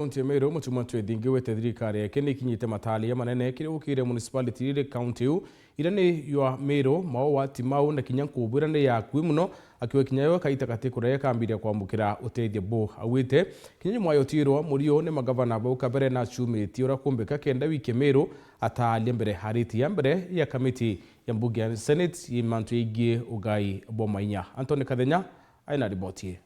County Meru Mutuma M'Ethingia wete thirikari yake ni kinyite matalia manene kiri ukire municipality ire county u ira ni ywa Meru mao wa timau na kinyankubura ni yakwi muno akiwe kinyayo kaita katikura yakambiria kwamukira uteithio bo awite kinyanyo mwayo tirwa murio ni magavana ba ukabere na chumiti ura kumbeka kenda wiki Meru atalia mbere hariti ya mbere ya kamiti ya mbunge ya Senate yimantu igie ugai bomainya. Antoni Kadenya aina ripoti.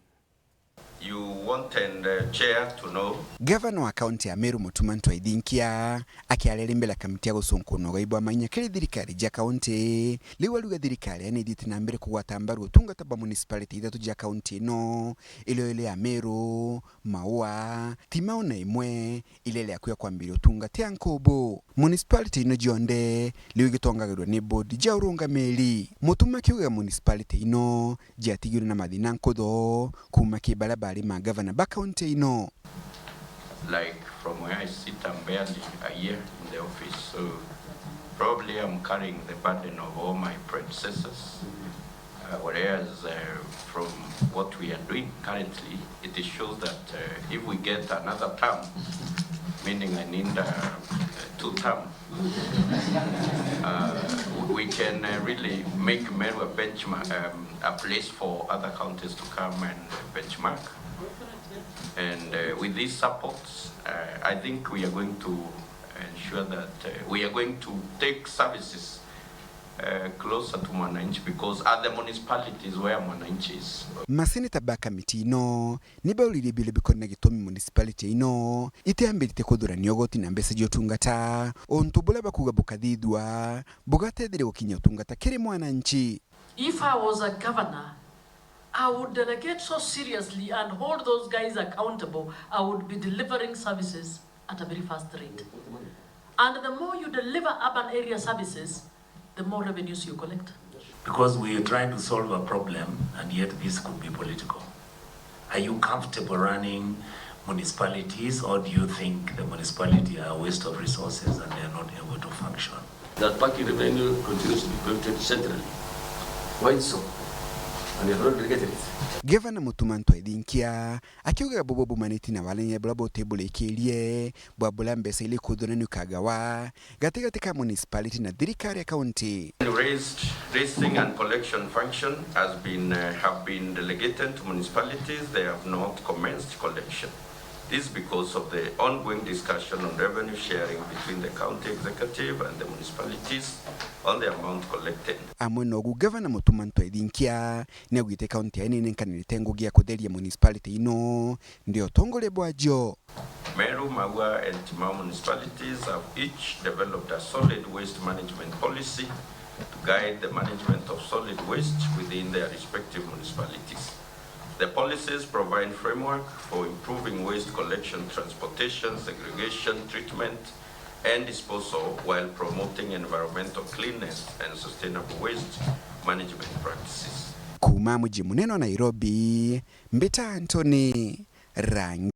You wanted the chair to know. Governor wa county ya Meru Mutuma M'Ethingia akiarera mbele kamiti ya gusunkuno gaibwa manya kiri thirikari ja county liwa luga thirikari ani thiti na mbere kugwata mbaru utungata ba municipality ithatu ja county no ile ya Meru Maua Timau na imwe ile ya kuya kwambira utungata ya Nkobo municipality ino jonde liwa gitongagirwa ni board ja urunga meri Mutuma kiuga municipality ino jatigirwe na mathina nkodo kuma kibalabali ma governor ba county ino. Like from where I sit, I'm barely a year in the office, so probably I'm carrying the burden of all my predecessors. Whereas from what we are doing currently, it shows that if we get another term, meaning I need 2 terms, we can really make Meru a benchmark, a place for other counties to come and benchmark. And with these supports, I think we are going to ensure that we are going to take services closer to Mwananchi, because at the municipalities where Mwananchi is. Maseneta ba kamiti ino niba ulilibile bikona gitomi municipality ino iteambirite kudura nyogoti na mbese jotungata ontubula bakugabuka dhidwa bugate dire ukinya utungata kiri Mwananchi. If I was a governor, I would delegate so seriously and hold those guys accountable. I would be delivering services at a very fast rate. And the more you deliver urban area services, the more revenues you collect. Because we are trying to solve a problem, and yet this could be political. Are you comfortable running municipalities, or do you think the municipality are a waste of resources and they are not able to function? That parking revenue continues to be collected centrally. Why so? And you have not delegated it. Governor Mutuma M'Ethingia akiuga bobo maneti na walenya blabo table ikilie bwabula mbesa ile kudona nukagawa gatika municipality na thirikari ya county. Raising and collection function have been delegated to municipalities. They have not commenced collection. This is because of the ongoing discussion on revenue sharing between the county executive and the municipalities on the amount collected. Amonogu Governor Mutuma M'Ethingia negwite county ya nene nkanilite ngugi ya kutheria municipality ino ndio tongole bwajo. Meru, Maua and Timau municipalities have each developed a solid waste management policy to guide the management of solid waste within their respective municipalities. The policies provide framework for improving waste collection, transportation, segregation, treatment, and disposal while promoting environmental cleanness and sustainable waste management practices. Kuma mji munene wa Nairobi, Mbita Antoni Rangi.